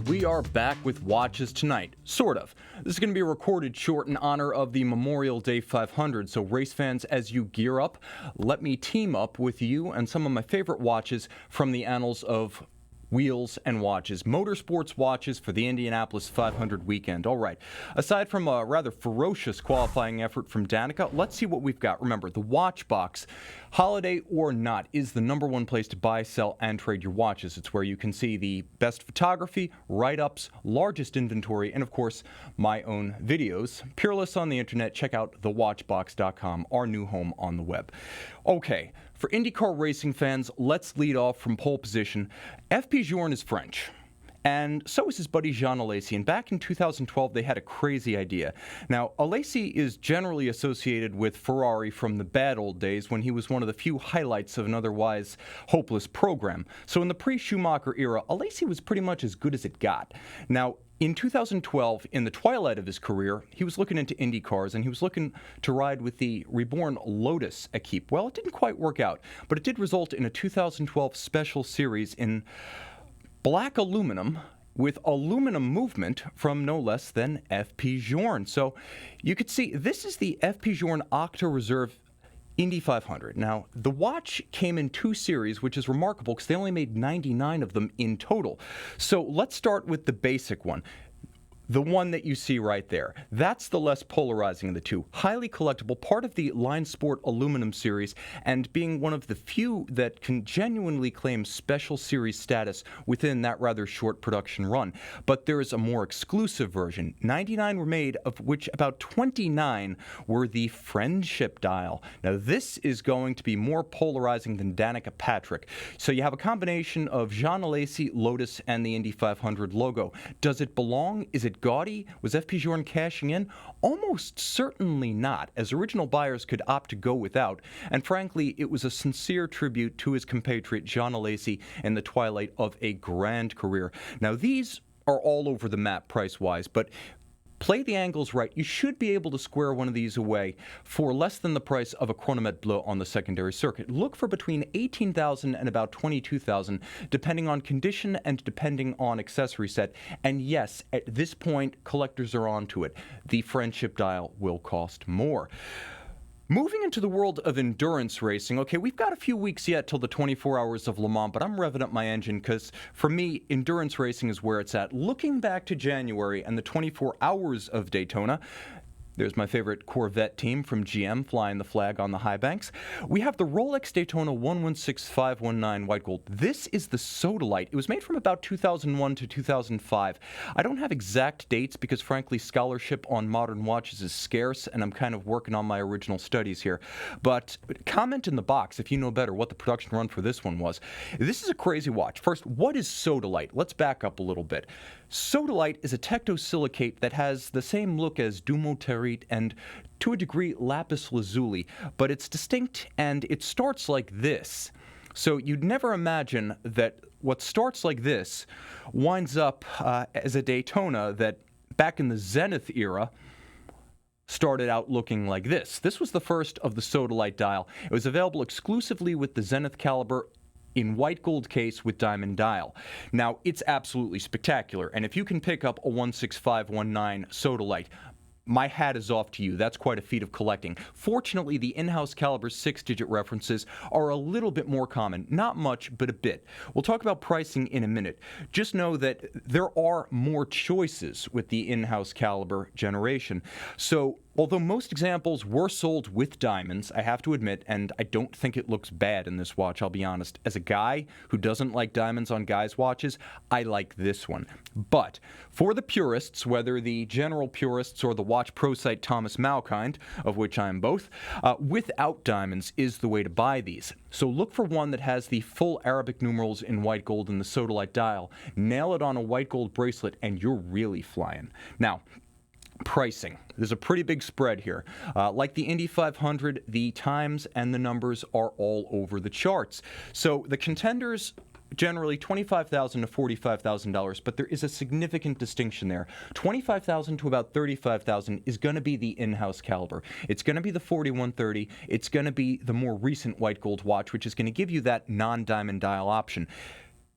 we are back with watches tonight. Sort of. This is going to be a recorded short in honor of the Memorial Day 500, so race fans, as you gear up, let me team up with you and some of my favorite watches from the annals of wheels and watches, motorsports watches for the Indianapolis 500 weekend. All right, aside from a rather ferocious qualifying effort from Danica, let's see what we've got. Remember, the watch box, holiday or not, is the number one place to buy, sell, and trade your watches. It's where you can see the best photography, write-ups, largest inventory, and of course, my own videos. Peerless on the internet, check out thewatchbox.com, our new home on the web. Okay, for Indy Car racing fans, let's lead off from pole position. FP Journe is French, and so is his buddy Jean Alesi. And back in 2012, they had a crazy idea. Now, Alesi is generally associated with Ferrari from the bad old days when he was one of the few highlights of an otherwise hopeless program. So in the pre-Schumacher era, Alesi was pretty much as good as it got. Now, in 2012, in the twilight of his career, he was looking into Indy cars, and he was looking to ride with the reborn Lotus Equipe. Well, it didn't quite work out, but it did result in a 2012 special series in black aluminum with aluminum movement from no less than FP Journe. So you could see this is the FP Journe Octa Reserve Indy 500. Now, the watch came in two series, which is remarkable because they only made 99 of them in total. So let's start with the basic one. The one that you see right there. That's the less polarizing of the two. Highly collectible, part of the Line Sport aluminum series, and being one of the few that can genuinely claim special series status within that rather short production run. But there is a more exclusive version. 99 were made, of which about 29 were the friendship dial. Now this is going to be more polarizing than Danica Patrick. So you have a combination of Jean Alesi, Lotus, and the Indy 500 logo. Does it belong? Is it gaudy? Was FP Journe cashing in? Almost certainly not, as original buyers could opt to go without, and frankly, it was a sincere tribute to his compatriot Jean Alesi in the twilight of a grand career. Now, these are all over the map price-wise, but play the angles right. You should be able to square one of these away for less than the price of a Chronomètre Bleu on the secondary circuit. Look for between $18,000 and about $22,000, depending on condition and depending on accessory set. And yes, at this point, collectors are onto it. The friendship dial will cost more. Moving into the world of endurance racing, okay, we've got a few weeks yet till the 24 hours of Le Mans, but I'm revving up my engine because, for me, endurance racing is where it's at. Looking back to January and the 24 hours of Daytona, there's my favorite Corvette team from GM flying the flag on the high banks. We have the Rolex Daytona 116519 white gold. This is the sodalite. It was made from about 2001 to 2005. I don't have exact dates because, frankly, scholarship on modern watches is scarce, and I'm kind of working on my original studies here. But comment in the box if you know better what the production run for this one was. This is a crazy watch. First, what is sodalite? Let's back up a little bit. Sodalite is a tectosilicate that has the same look as dumoterite and, to a degree, lapis lazuli, but it's distinct and it starts like this. So you'd never imagine that what starts like this winds up as a Daytona that, back in the Zenith era, started out looking like this. This was the first of the sodalite dial. It was available exclusively with the Zenith caliber in white gold case with diamond dial. Now, it's absolutely spectacular, and if you can pick up a 16519 sodalite, my hat is off to you. That's quite a feat of collecting. Fortunately, the in-house caliber 6-digit references are a little bit more common. Not much, but a bit. We'll talk about pricing in a minute. Just know that there are more choices with the in-house caliber generation. So, although most examples were sold with diamonds, I have to admit, and I don't think it looks bad in this watch, I'll be honest. As a guy who doesn't like diamonds on guys' watches, I like this one. But for the purists, whether the general purists or the watch pro site Thomas Malkind, of which I am both, without diamonds is the way to buy these. So look for one that has the full Arabic numerals in white gold in the sodalite dial. Nail it on a white gold bracelet, and you're really flying. Now, pricing. There's a pretty big spread here. Like the Indy 500, the times and the numbers are all over the charts. So the contenders, generally $25,000 to $45,000, but there is a significant distinction there. $25,000 to about $35,000 is going to be the in-house caliber. It's going to be the 4130. It's going to be the more recent white gold watch, which is going to give you that non-diamond dial option.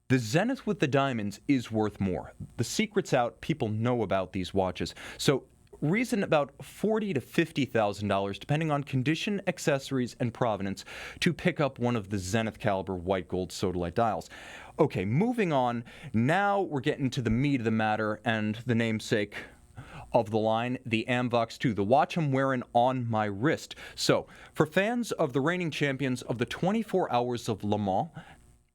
The Zenith with the diamonds is worth more. The secret's out. People know about these watches. So reason about $40,000 to $50,000, depending on condition, accessories, and provenance, to pick up one of the Zenith caliber white gold sodalite dials. Okay, moving on. Now we're getting to the meat of the matter and the namesake of the line, the Amvox 2, the watch I'm wearing on my wrist. So, for fans of the reigning champions of the 24 Hours of Le Mans,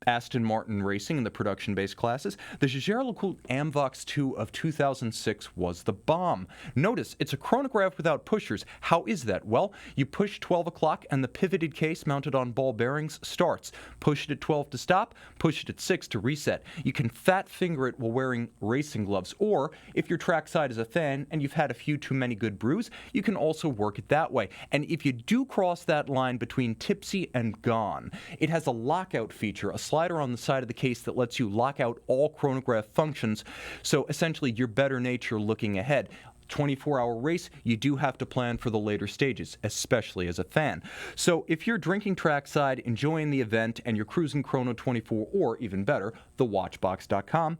Aston Martin Racing in the production-based classes, the Jaeger LeCoultre Amvox 2 of 2006 was the bomb. Notice, it's a chronograph without pushers. How is that? Well, you push 12 o'clock and the pivoted case mounted on ball bearings starts. Push it at 12 to stop, push it at 6 to reset. You can fat finger it while wearing racing gloves, or if your trackside is a fan and you've had a few too many good brews, you can also work it that way. And if you do cross that line between tipsy and gone, it has a lockout feature, a slider on the side of the case that lets you lock out all chronograph functions. So essentially, your better nature looking ahead. 24-hour race, you do have to plan for the later stages, especially as a fan. So if you're drinking trackside, enjoying the event, and you're cruising Chrono 24, or even better, thewatchbox.com,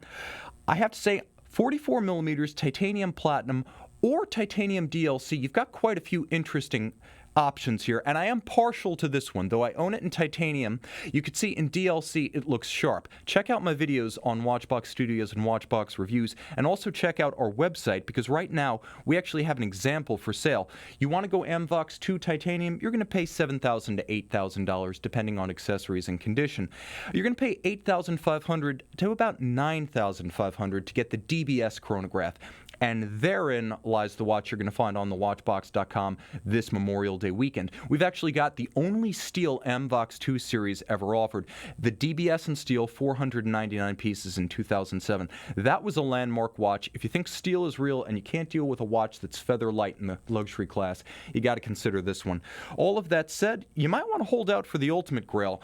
I have to say, 44 millimeters titanium platinum or titanium DLC, you've got quite a few interesting options here, and I am partial to this one, though I own it in titanium. You can see in DLC it looks sharp. Check out my videos on Watchbox Studios and Watchbox Reviews, and also check out our website, because right now we actually have an example for sale. You want to go Amvox 2 titanium, you're going to pay $7,000 to $8,000 depending on accessories and condition. You're going to pay $8,500 to about $9,500 to get the DBS Chronograph. And therein lies the watch you're going to find on thewatchbox.com this Memorial Day weekend. We've actually got the only steel Amvox 2 series ever offered. The DBS in steel, 499 pieces in 2007. That was a landmark watch. If you think steel is real and you can't deal with a watch that's feather light in the luxury class, you got to consider this one. All of that said, you might want to hold out for the ultimate grail.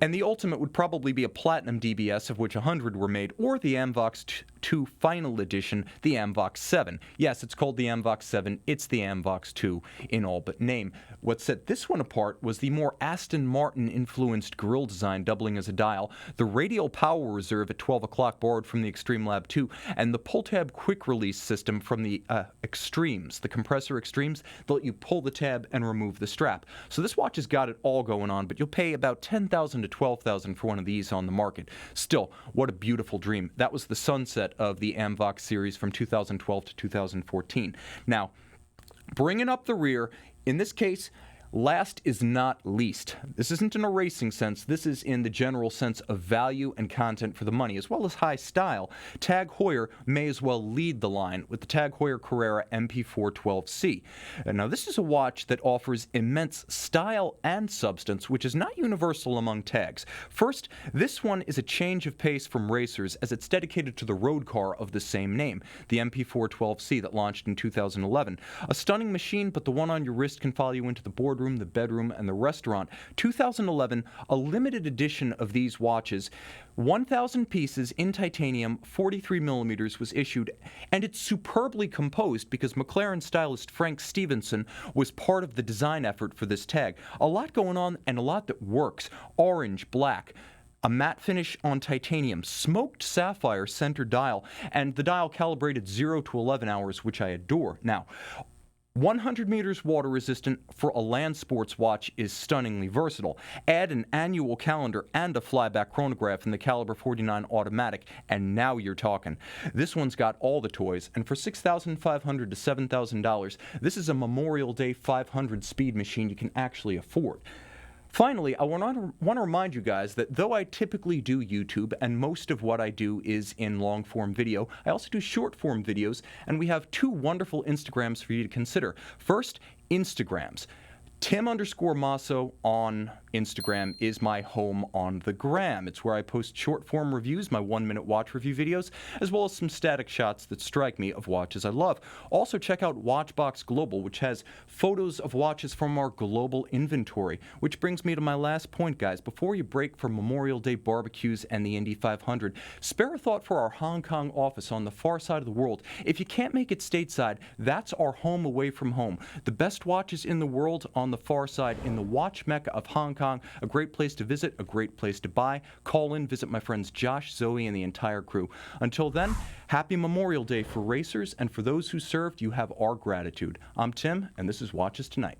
And the ultimate would probably be a platinum DBS, of which 100 were made, or the Amvox 2 final edition, the Amvox 7. Yes, it's called the Amvox 7. It's the Amvox 2 in all but name. What set this one apart was the more Aston Martin-influenced grille design doubling as a dial, the radial power reserve at 12 o'clock borrowed from the Extreme Lab 2, and the pull-tab quick-release system from the Extremes, the compressor Extremes, that let you pull the tab and remove the strap. So this watch has got it all going on, but you'll pay about $10,000 to $12,000 for one of these on the market. Still, what a beautiful dream. That was the sunset of the Amvox series from 2012 to 2014. Now, bringing up the rear, in this case, last is not least. This isn't in a racing sense. This is in the general sense of value and content for the money, as well as high style. TAG Heuer may as well lead the line with the TAG Heuer Carrera MP412C. Now, this is a watch that offers immense style and substance, which is not universal among tags. First, this one is a change of pace from racers, as it's dedicated to the road car of the same name, the MP412C that launched in 2011. A stunning machine, but the one on your wrist can follow you into the boardroom, the bedroom, and the restaurant. 2011, a limited edition of these watches, 1,000 pieces in titanium, 43 millimeters, was issued, and it's superbly composed because McLaren stylist Frank Stevenson was part of the design effort for this tag. A lot going on and a lot that works. Orange, black, a matte finish on titanium, smoked sapphire center dial, and the dial calibrated 0 to 11 hours, which I adore. Now, 100 meters water resistant for a land sports watch is stunningly versatile. Add an annual calendar and a flyback chronograph in the caliber 49 Automatique, and now you're talking. This one's got all the toys, and for $6,500 to $7,000, this is a Memorial Day 500 speed machine you can actually afford. Finally, I want to remind you guys that though I typically do YouTube, and most of what I do is in long-form video, I also do short-form videos, and we have two wonderful Instagrams for you to consider. First, Instagrams. Tim_Mosso on Instagram is my home on the gram. It's where I post short-form reviews, my 1-minute watch review videos, as well as some static shots that strike me of watches I love. Also, check out Watchbox Global, which has photos of watches from our global inventory. Which brings me to my last point, guys. Before you break for Memorial Day barbecues and the Indy 500, spare a thought for our Hong Kong office on the far side of the world. If you can't make it stateside, that's our home away from home. The best watches in the world on the the far side in the watch mecca of Hong Kong. A great place to visit, a great place to buy. Call in, visit my friends Josh, Zoe, and the entire crew. Until then, happy Memorial Day for racers, and for those who served, you have our gratitude. I'm Tim, and this is Watches Tonight.